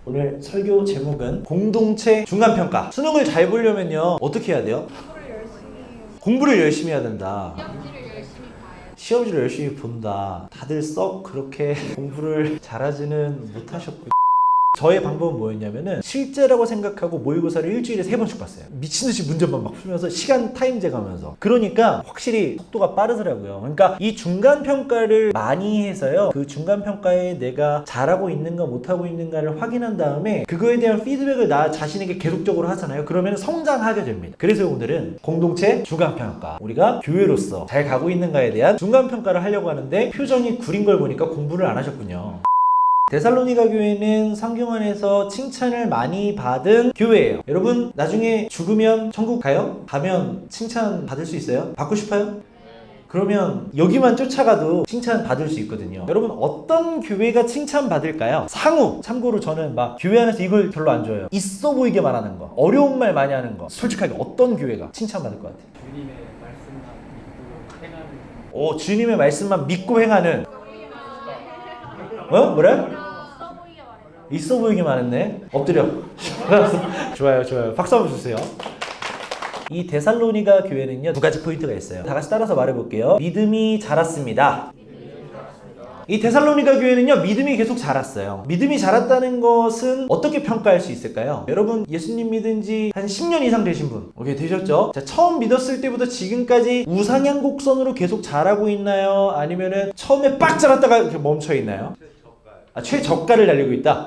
오늘 설교 제목은 공동체 중간평가. 수능을 잘 보려면요 어떻게 해야 돼요? 공부를 열심히 해야 된다. 시험지를 열심히 본다. 다들 썩 그렇게 공부를 잘하지는 못하셨고요. 저의 방법은 뭐였냐면은 실제라고 생각하고 모의고사를 일주일에 3번씩 봤어요. 미친듯이 문제만 막 풀면서 시간 타임제 가면서. 그러니까 확실히 속도가 빠르더라고요. 그러니까 이 중간평가를 많이 해서요, 그 중간평가에 내가 잘하고 있는가 못하고 있는가를 확인한 다음에 그거에 대한 피드백을 나 자신에게 계속적으로 하잖아요. 그러면 성장하게 됩니다. 그래서 오늘은 공동체 중간평가, 우리가 교회로서 잘 가고 있는가에 대한 중간평가를 하려고 하는데, 표정이 구린 걸 보니까 공부를 안 하셨군요. 데살로니가 교회는 성경 안에서 칭찬을 많이 받은 교회예요. 여러분 나중에 죽으면 천국 가요? 가면 칭찬 받을 수 있어요? 받고 싶어요? 그러면 여기만 쫓아가도 칭찬 받을 수 있거든요. 여러분 어떤 교회가 칭찬 받을까요? 상우. 참고로 저는 막 교회 안에서 이걸 별로 안 좋아해요. 있어 보이게 말하는 거, 어려운 말 많이 하는 거. 솔직하게 어떤 교회가 칭찬 받을 것 같아요? 주님의 말씀만 믿고 행하는. 뭐래? 있어 보이기만 했네. 엎드려. 좋아요. 박수 한번 주세요. 이 데살로니가 교회는요 2가지 포인트가 있어요. 다 같이 따라서 말해볼게요. 믿음이 자랐습니다. 이 데살로니가 교회는요 믿음이 계속 자랐어요. 믿음이 자랐다는 것은 어떻게 평가할 수 있을까요? 여러분 예수님 믿은 지 한 10년 이상 되신 분, 오케이, 되셨죠? 자, 처음 믿었을 때부터 지금까지 우상향 곡선으로 계속 자라고 있나요? 아니면은 처음에 빡 자랐다가 이렇게 멈춰 있나요? 최저가를 달리고 있다.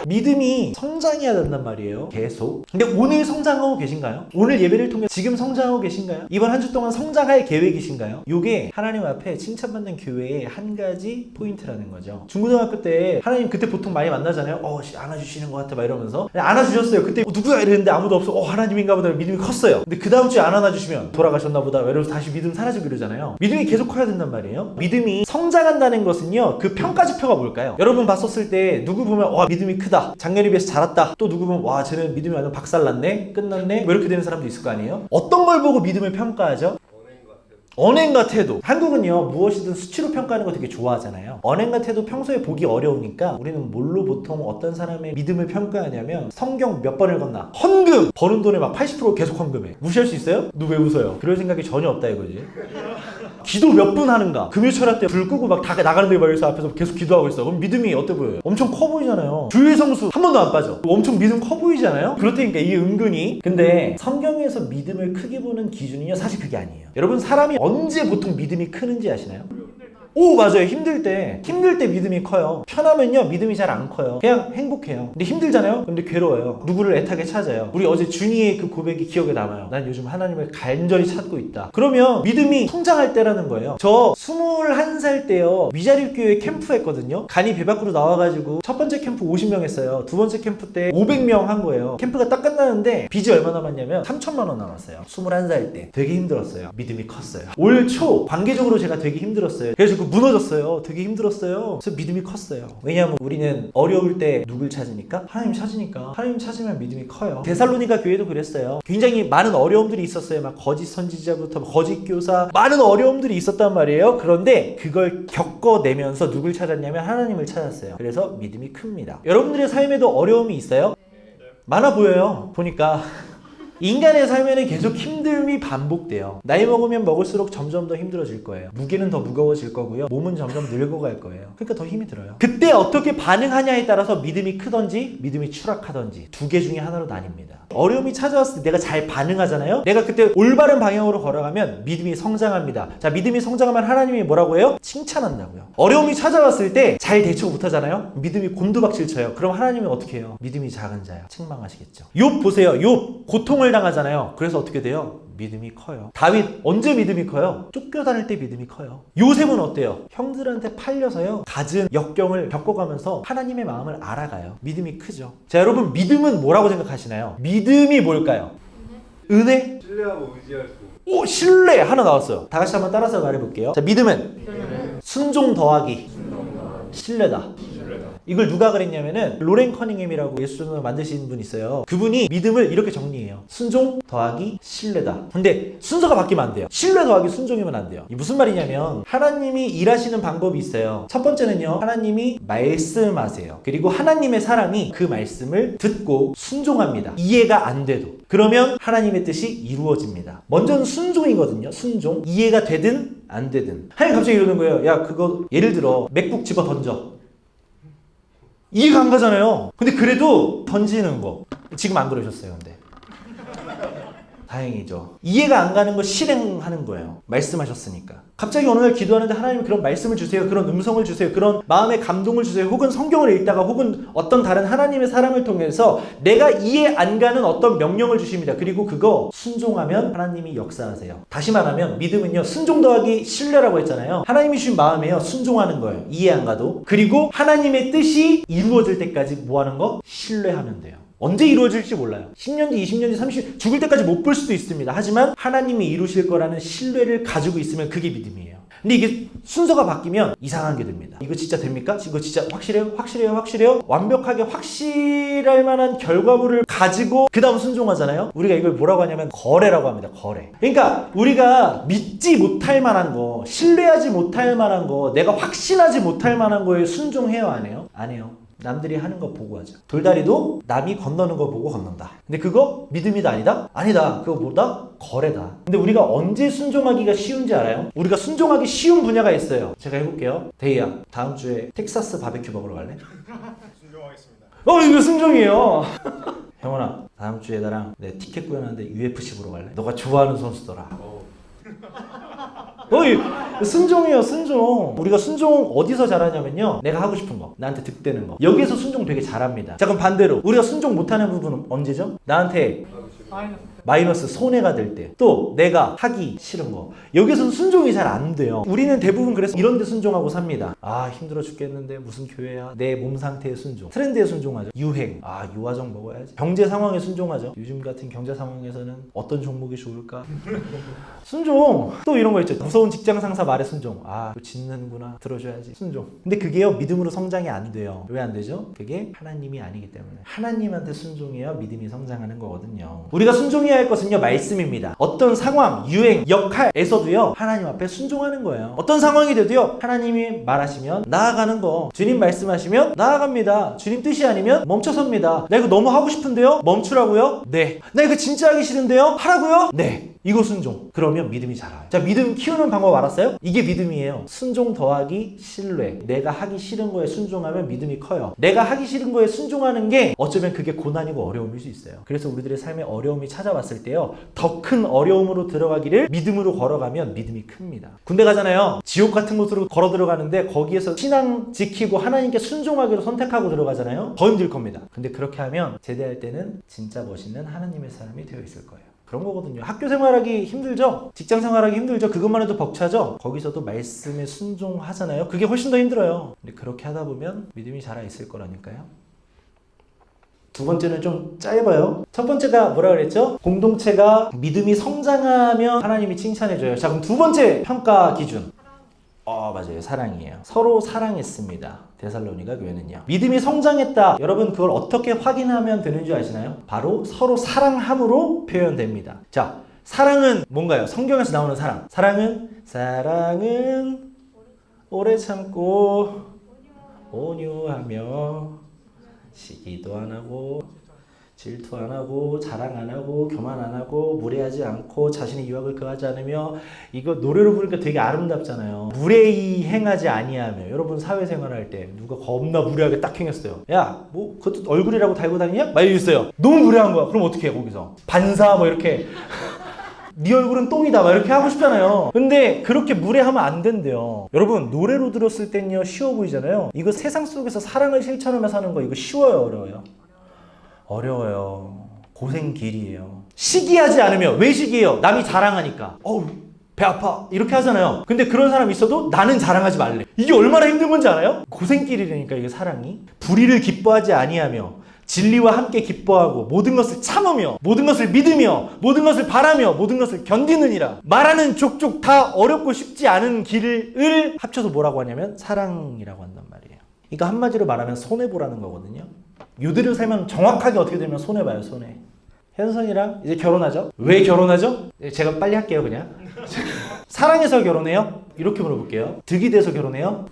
믿음이 성장해야 된단 말이에요. 계속. 근데 오늘 성장하고 계신가요? 오늘 예배를 통해 지금 성장하고 계신가요? 이번 한 주 동안 성장할 계획이신가요? 요게 하나님 앞에 칭찬받는 교회의 한 가지 포인트라는 거죠. 중고등학교 때 하나님 그때 보통 많이 만나잖아요. 안아주시는 것 같아 막 이러면서. 안아주셨어요. 그때 누구야 이랬는데 아무도 없어. 하나님인가 보다. 믿음이 컸어요. 근데 그 다음 주에 안 안아주시면 돌아가셨나 보다 이러면서 다시 믿음 사라지고 이러잖아요. 믿음이 계속 커야 된단 말이에요. 믿음이 성장한다는 것은요, 그 평가지표가 뭘까요? 여러분 봤었을 때 누구 보면 믿음이 크다, 작년에 비해서 잘했다, 또 누구 보면 쟤는 믿음이 완전 박살났네, 끝났네, 뭐 이렇게 되는 사람도 있을 거 아니에요? 어떤 걸 보고 믿음을 평가하죠? 언행과 태도. 한국은요 무엇이든 수치로 평가하는 거 되게 좋아하잖아요. 언행과 태도 평소에 보기 어려우니까 우리는 뭘로 보통 어떤 사람의 믿음을 평가하냐면, 성경 몇 번을 읽었나, 헌금! 버는 돈의 막 80% 계속 헌금해. 무시할 수 있어요? 너 왜 웃어요? 그럴 생각이 전혀 없다 이거지. 기도 몇 분 하는가? 금요철야 때 불 끄고 막 다 나가는데 말해서 앞에서 계속 기도하고 있어. 그럼 믿음이 어때 보여요? 엄청 커 보이잖아요. 주일 성수 한 번도 안 빠져. 엄청 믿음 커 보이잖아요. 그렇다니까 이게 은근히. 근데 성경에서 믿음을 크게 보는 기준은요 사실 그게 아니에요. 여러분 사람이 언제 보통 믿음이 크는지 아시나요? 맞아요. 힘들 때 믿음이 커요. 편하면요 믿음이 잘 안 커요. 그냥 행복해요. 근데 힘들잖아요. 근데 괴로워요. 누구를 애타게 찾아요. 우리 어제 준이의 그 고백이 기억에 남아요. 난 요즘 하나님을 간절히 찾고 있다. 그러면 믿음이 성장할 때라는 거예요. 저 21살 때요 미자립교회 캠프 했거든요. 간이 배 밖으로 나와가지고 첫 번째 캠프 50명 했어요. 두 번째 캠프 때 500명 한 거예요. 캠프가 딱 끝나는데 빚이 얼마 남았냐면 3천만 원 남았어요. 21살 때 되게 힘들었어요. 믿음이 컸어요. 올 초 관계적으로 제가 되게 힘들었어요. 그래서 무너졌어요. 되게 힘들었어요. 그래서 믿음이 컸어요. 왜냐하면 우리는 어려울 때 누굴 찾으니까? 하나님 찾으니까. 하나님 찾으면 믿음이 커요. 데살로니가 교회도 그랬어요. 굉장히 많은 어려움들이 있었어요. 막 거짓 선지자부터 거짓 교사, 많은 어려움들이 있었단 말이에요. 그런데 그걸 겪어내면서 누굴 찾았냐면 하나님을 찾았어요. 그래서 믿음이 큽니다. 여러분들의 삶에도 어려움이 있어요? 많아 보여요. 보니까 인간의 삶에는 계속 힘듦이 반복돼요. 나이 먹으면 먹을수록 점점 더 힘들어질 거예요. 무게는 더 무거워질 거고요. 몸은 점점 늙어갈 거예요. 그러니까 더 힘이 들어요. 그때 어떻게 반응하냐에 따라서 믿음이 크던지 믿음이 추락하던지 두 개 중에 하나로 나뉩니다. 어려움이 찾아왔을 때 내가 잘 반응하잖아요. 내가 그때 올바른 방향으로 걸어가면 믿음이 성장합니다. 자, 믿음이 성장하면 하나님이 뭐라고 해요? 칭찬한다고요. 어려움이 찾아왔을 때 잘 대처 못하잖아요. 믿음이 곤두박질 쳐요. 그럼 하나님은 어떻게 해요? 믿음이 작은 자야, 책망하시겠죠. 욥 보세요. 욥 고통을 당하잖아요. 그래서 어떻게 돼요? 믿음이 커요. 다윗 언제 믿음이 커요? 쫓겨다닐 때 믿음이 커요. 요셉은 어때요? 형들한테 팔려서요 갖은 역경을 겪어가면서 하나님의 마음을 알아가요. 믿음이 크죠. 자, 여러분 믿음은 뭐라고 생각하시나요? 믿음이 뭘까요? 은혜? 신뢰하고 의지할 수. 신뢰 하나 나왔어요. 다 같이 한번 따라서 말해볼게요. 자, 믿음은 순종 더하기 신뢰다. 이걸 누가 그랬냐면은 로렌 커닝햄이라고 예수전을 만드신 분 있어요. 그분이 믿음을 이렇게 정리해요. 순종 더하기 신뢰다. 근데 순서가 바뀌면 안 돼요. 신뢰 더하기 순종이면 안 돼요. 이 무슨 말이냐면 하나님이 일하시는 방법이 있어요. 첫 번째는요, 하나님이 말씀하세요. 그리고 하나님의 사람이 그 말씀을 듣고 순종합니다. 이해가 안 돼도. 그러면 하나님의 뜻이 이루어집니다. 먼저는 순종이거든요. 순종. 이해가 되든 안 되든. 하나님 갑자기 이러는 거예요. 야, 그거 예를 들어 맥북 집어 던져. 이해가 안 가잖아요. 근데 그래도 던지는 거. 지금 안 그러셨어요, 근데. 다행이죠. 이해가 안 가는 거 실행하는 거예요. 말씀하셨으니까. 갑자기 어느 날 기도하는데 하나님 그런 말씀을 주세요. 그런 음성을 주세요. 그런 마음의 감동을 주세요. 혹은 성경을 읽다가 혹은 어떤 다른 하나님의 사람을 통해서 내가 이해 안 가는 어떤 명령을 주십니다. 그리고 그거 순종하면 하나님이 역사하세요. 다시 말하면 믿음은요, 순종 더하기 신뢰라고 했잖아요. 하나님이 주신 마음에요, 순종하는 거예요. 이해 안 가도. 그리고 하나님의 뜻이 이루어질 때까지 뭐 하는 거? 신뢰하면 돼요. 언제 이루어질지 몰라요. 10년 뒤, 20년 뒤, 30년, 죽을 때까지 못 볼 수도 있습니다. 하지만 하나님이 이루실 거라는 신뢰를 가지고 있으면 그게 믿음이에요. 근데 이게 순서가 바뀌면 이상한 게 됩니다. 이거 진짜 됩니까? 이거 진짜 확실해요? 확실해요? 확실해요? 완벽하게 확실할 만한 결과물을 가지고 그 다음 순종하잖아요? 우리가 이걸 뭐라고 하냐면 거래라고 합니다. 거래. 그러니까 우리가 믿지 못할 만한 거, 신뢰하지 못할 만한 거, 내가 확신하지 못할 만한 거에 순종해요? 안 해요? 안 해요. 남들이 하는 거 보고 하죠. 돌다리도 남이 건너는 거 보고 건넌다. 근데 그거 믿음이다 아니다? 아니다. 그거 뭐다? 거래다. 근데 우리가 언제 순종하기가 쉬운지 알아요? 우리가 순종하기 쉬운 분야가 있어요. 제가 해볼게요. 데이야, 다음 주에 텍사스 바베큐 먹으러 갈래? 순종하겠습니다. 이거 순종이에요. 형원아, 다음 주에 나랑 내 티켓 구해놨는데 UFC 보러 갈래? 너가 좋아하는 선수더라. 순종이에요, 순종. 우리가 순종 어디서 잘하냐면요, 내가 하고 싶은 거, 나한테 득되는 거, 여기서 순종 되게 잘합니다. 자, 그럼 반대로 우리가 순종 못하는 부분은 언제죠? 나한테 마이너스 손해가 될 때, 또 내가 하기 싫은 거, 여기서는 순종이 잘 안 돼요. 우리는 대부분 그래서 이런 데 순종하고 삽니다. 아, 힘들어 죽겠는데 무슨 교회야. 내 몸 상태에 순종. 트렌드에 순종하죠. 유행, 유화정 먹어야지. 경제 상황에 순종하죠. 요즘 같은 경제 상황에서는 어떤 종목이 좋을까? 순종. 또 이런 거 있죠. 무서운 직장 상사 말에 순종. 또 짖는구나, 들어줘야지. 순종. 근데 그게요, 믿음으로 성장이 안 돼요. 왜 안 되죠? 그게 하나님이 아니기 때문에. 하나님한테 순종해야 믿음이 성장하는 거거든요. 우리가 순종해야 할 것은요, 말씀입니다. 어떤 상황, 유행, 역할에서도요, 하나님 앞에 순종하는 거예요. 어떤 상황이 돼도요, 하나님이 말하시면 나아가는 거, 주님 말씀하시면 나아갑니다. 주님 뜻이 아니면 멈춰섭니다. 나 이거 너무 하고 싶은데요? 멈추라고요? 네. 나 이거 진짜 하기 싫은데요? 하라고요? 네. 이거 순종. 그러면 믿음이 자라요. 자, 믿음 키우는 방법 알았어요? 이게 믿음이에요. 순종 더하기 신뢰. 내가 하기 싫은 거에 순종하면 믿음이 커요. 내가 하기 싫은 거에 순종하는 게 어쩌면 그게 고난이고 어려움일 수 있어요. 그래서 우리들의 삶에 어려움이 찾아왔을 때요, 더 큰 어려움으로 들어가기를 믿음으로 걸어가면 믿음이 큽니다. 군대 가잖아요. 지옥 같은 곳으로 걸어 들어가는데 거기에서 신앙 지키고 하나님께 순종하기로 선택하고 들어가잖아요. 더 힘들 겁니다. 근데 그렇게 하면 제대할 때는 진짜 멋있는 하나님의 사람이 되어 있을 거예요. 그런 거거든요. 학교 생활하기 힘들죠? 직장 생활하기 힘들죠? 그것만 해도 벅차죠? 거기서도 말씀에 순종하잖아요. 그게 훨씬 더 힘들어요. 근데 그렇게 하다 보면 믿음이 자라 있을 거라니까요. 두 번째는 좀 짧아요. 첫 번째가 뭐라 그랬죠? 공동체가 믿음이 성장하면 하나님이 칭찬해줘요. 자, 그럼 두 번째 평가 기준. 맞아요. 사랑이에요. 서로 사랑했습니다. 데살로니가 교회는요. 믿음이 성장했다. 여러분, 그걸 어떻게 확인하면 되는 줄 아시나요? 바로 서로 사랑함으로 표현됩니다. 자, 사랑은 뭔가요? 성경에서 나오는 사랑. 사랑은 오래 참고 온유하며 시기도 안 하고 질투 안 하고 자랑 안 하고 교만 안 하고 무례하지 않고 자신의 유혹을 금하지 않으며. 이거 노래로 부르니까 되게 아름답잖아요. 무례히 행하지 아니하며. 여러분 사회생활 할 때 누가 겁나 무례하게 딱 행했어요. 야, 뭐 그것도 얼굴이라고 달고 다니냐? 막 이랬어요. 너무 무례한 거야. 그럼 어떻게 해? 거기서 반사 뭐 이렇게 네 얼굴은 똥이다 막 이렇게 하고 싶잖아요. 근데 그렇게 무례하면 안 된대요. 여러분, 노래로 들었을 땐요 쉬워 보이잖아요. 이거 세상 속에서 사랑을 실천하며 사는 거, 이거 쉬워요, 어려워요? 어려워요. 고생 길이에요. 시기하지 않으면. 왜 시기해요? 남이 자랑하니까. 배 아파 이렇게 하잖아요. 근데 그런 사람 있어도 나는 자랑하지 말래. 이게 얼마나 힘든 건지 알아요? 고생길이라니까, 이게 사랑이. 불의를 기뻐하지 아니하며 진리와 함께 기뻐하고 모든 것을 참으며 모든 것을 믿으며 모든 것을 바라며 모든 것을 견디느니라. 말하는 족족 다 어렵고 쉽지 않은 길을 합쳐서 뭐라고 하냐면 사랑이라고 한단 말이에요. 그러니까 한마디로 말하면 손해보라는 거거든요. 요대로 살면 정확하게 어떻게 되면 손해봐요. 손해. 현선이랑 이제 결혼하죠? 왜 결혼하죠? 제가 빨리 할게요 그냥. 사랑해서 결혼해요? 이렇게 물어볼게요. 득이 돼서 결혼해요?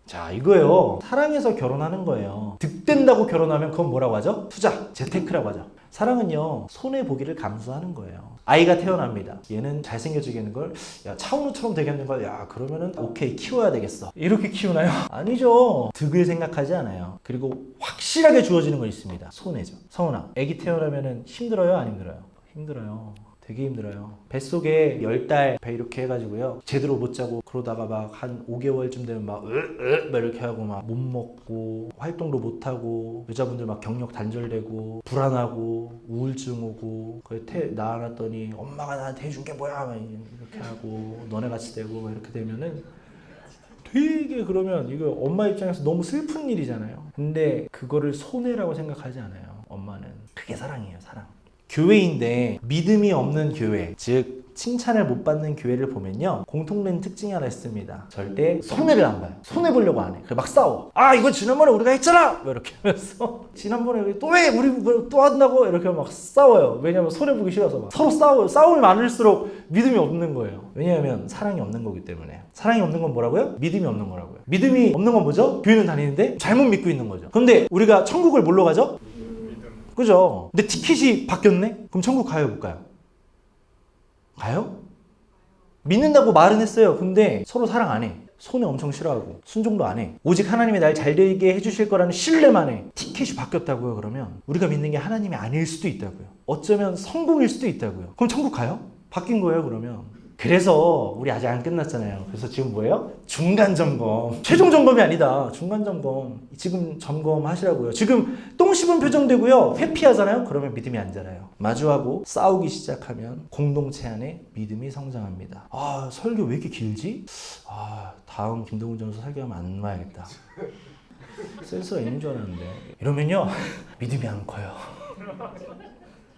자 이거예요. 사랑해서 결혼하는 거예요. 득된다고 결혼하면 그건 뭐라고 하죠? 투자, 재테크라고 하죠. 사랑은요 손해보기를 감수하는 거예요. 아이가 태어납니다. 얘는 잘생겨지겠는 걸, 야 차은우처럼 되겠는 걸, 야 그러면은 오케이 키워야 되겠어. 이렇게 키우나요? 아니죠. 득을 생각하지 않아요. 그리고 확실하게 주어지는 거 있습니다. 손해죠. 서은아, 애기 태어나면은 힘들어요? 안 힘들어요? 힘들어요. 되게 힘들어요. 뱃속에 10달 배 이렇게 해가지고요. 제대로 못 자고 그러다가 막 한 5개월쯤 되면 막 이렇게 하고 막 못 먹고 활동도 못 하고 여자분들 막 경력 단절되고 불안하고 우울증 오고 거의 낳아놨더니 엄마가 나한테 해준 게 뭐야 막 이렇게 하고 너네 같이 되고 막 이렇게 되면은 되게 그러면 이거 엄마 입장에서 너무 슬픈 일이잖아요. 근데 그거를 손해라고 생각하지 않아요. 엄마는 그게 사랑이에요. 사랑. 교회인데 믿음이 없는 교회, 즉 칭찬을 못 받는 교회를 보면요 공통된 특징이 하나 있습니다. 절대 손해를 안 봐요. 손해 보려고 안 해. 그래서 막 싸워. 아 이거 지난번에 우리가 했잖아 이렇게 하면서 지난번에 또 왜 우리 또 한다고 이렇게 막 싸워요. 왜냐면 손해 보기 싫어서 막 서로 싸워요. 싸움이 많을수록 믿음이 없는 거예요. 왜냐하면 사랑이 없는 거기 때문에. 사랑이 없는 건 뭐라고요? 믿음이 없는 거라고요. 믿음이 없는 건 뭐죠? 교회는 다니는데 잘못 믿고 있는 거죠. 그런데 우리가 천국을 뭘로 가죠? 그죠? 근데 티켓이 바뀌었네? 그럼 천국 가요, 못 가요? 가요? 믿는다고 말은 했어요. 근데 서로 사랑 안 해. 손해 엄청 싫어하고 순종도 안 해. 오직 하나님이 날 잘되게 해주실 거라는 신뢰만 해. 티켓이 바뀌었다고요. 그러면 우리가 믿는 게 하나님이 아닐 수도 있다고요. 어쩌면 성공일 수도 있다고요. 그럼 천국 가요? 바뀐 거예요, 그러면. 그래서 우리 아직 안 끝났잖아요. 그래서 지금 뭐예요? 중간 점검. 최종 점검이 아니다. 중간 점검. 지금 점검하시라고요. 지금 똥 씹은 표정 되고요. 회피하잖아요. 그러면 믿음이 안 자라요. 마주하고 싸우기 시작하면 공동체 안에 믿음이 성장합니다. 아, 설교 왜 이렇게 길지? 아, 다음 김동훈 전수 설교하면 안 와야겠다. 센스가 있는 줄 알았는데. 이러면요. 믿음이 안 커요.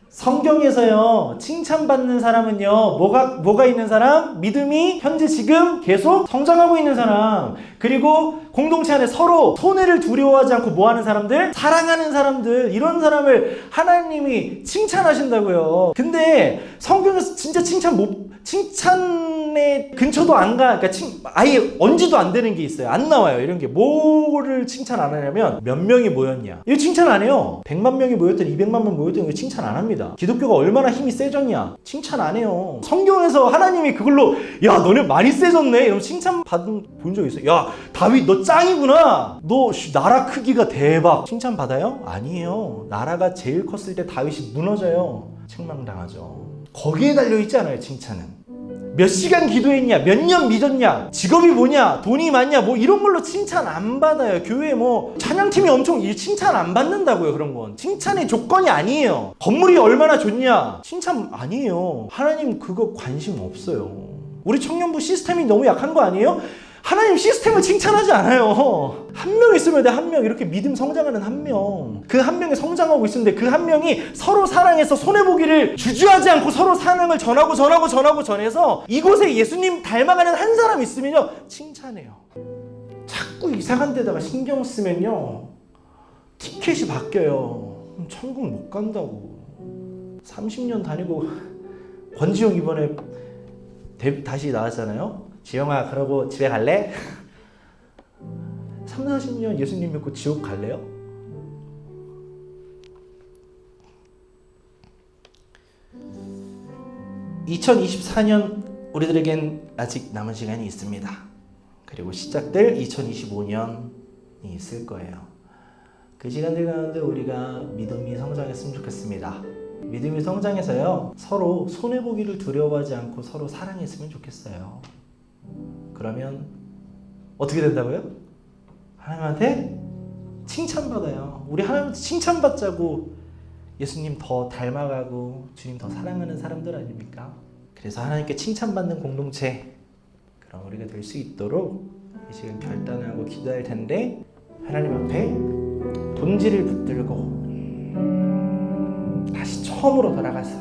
성경에서요 칭찬받는 사람은요 뭐가 있는 사람? 믿음이 현재 지금 계속 성장하고 있는 사람, 그리고 공동체 안에 서로 손해를 두려워하지 않고 뭐하는 사람들? 사랑하는 사람들. 이런 사람을 하나님이 칭찬하신다고요. 근데 성경에서 진짜 칭찬의 근처도 안 가. 그러니까 아예 언지도 안 되는 게 있어요. 안 나와요. 이런 게. 뭐를 칭찬 안 하냐면 몇 명이 모였냐. 이거 칭찬 안 해요. 100만 명이 모였든 200만 명 모였든 이거 칭찬 안 합니다. 기독교가 얼마나 힘이 세졌냐. 칭찬 안 해요. 성경에서 하나님이 그걸로 야 너네 많이 세졌네. 이러면 칭찬 받은 본 적 있어요. 야 다윗 너 짱이구나. 너 나라 크기가 대박. 칭찬 받아요? 아니에요. 나라가 제일 컸을 때 다윗이 무너져요. 책망당하죠. 거기에 달려있지 않아요. 칭찬은. 몇 시간 기도했냐, 몇 년 믿었냐, 직업이 뭐냐, 돈이 많냐, 뭐 이런 걸로 칭찬 안 받아요. 교회 뭐 찬양팀이 엄청 칭찬 안 받는다고요. 그런 건 칭찬의 조건이 아니에요. 건물이 얼마나 좋냐, 칭찬 아니에요. 하나님 그거 관심 없어요. 우리 청년부 시스템이 너무 약한 거 아니에요? 하나님 시스템을 칭찬하지 않아요. 한 명 있으면 돼. 한 명. 이렇게 믿음 성장하는 한 명. 그 한 명이 성장하고 있는데 그 한 명이 서로 사랑해서 손해보기를 주저하지 않고 서로 사랑을 전해서 이곳에 예수님 닮아가는 한 사람 있으면요 칭찬해요. 자꾸 이상한 데다가 신경 쓰면요 티켓이 바뀌어요. 그럼 천국 못 간다고. 30년 다니고 권지용 이번에 다시 나왔잖아요. 지영아 그러고 집에 갈래? 30-40년 예수님 믿고 지옥 갈래요? (2024년) 우리들에겐 아직 남은 시간이 있습니다. 그리고 시작될 2025년이 있을 거예요. 그 시간들 가운데 우리가 믿음이 성장했으면 좋겠습니다. 믿음이 성장해서요 서로 손해보기를 두려워하지 않고 서로 사랑했으면 좋겠어요. 그러면 어떻게 된다고요? 하나님한테 칭찬받아요. 우리 하나님한테 칭찬받자고 예수님 더 닮아가고 주님 더 사랑하는 사람들 아닙니까? 그래서 하나님께 칭찬받는 공동체, 그럼 우리가 될 수 있도록 이 시간 결단하고 기도할 텐데, 하나님 앞에 본질을 붙들고 다시 처음으로 돌아가서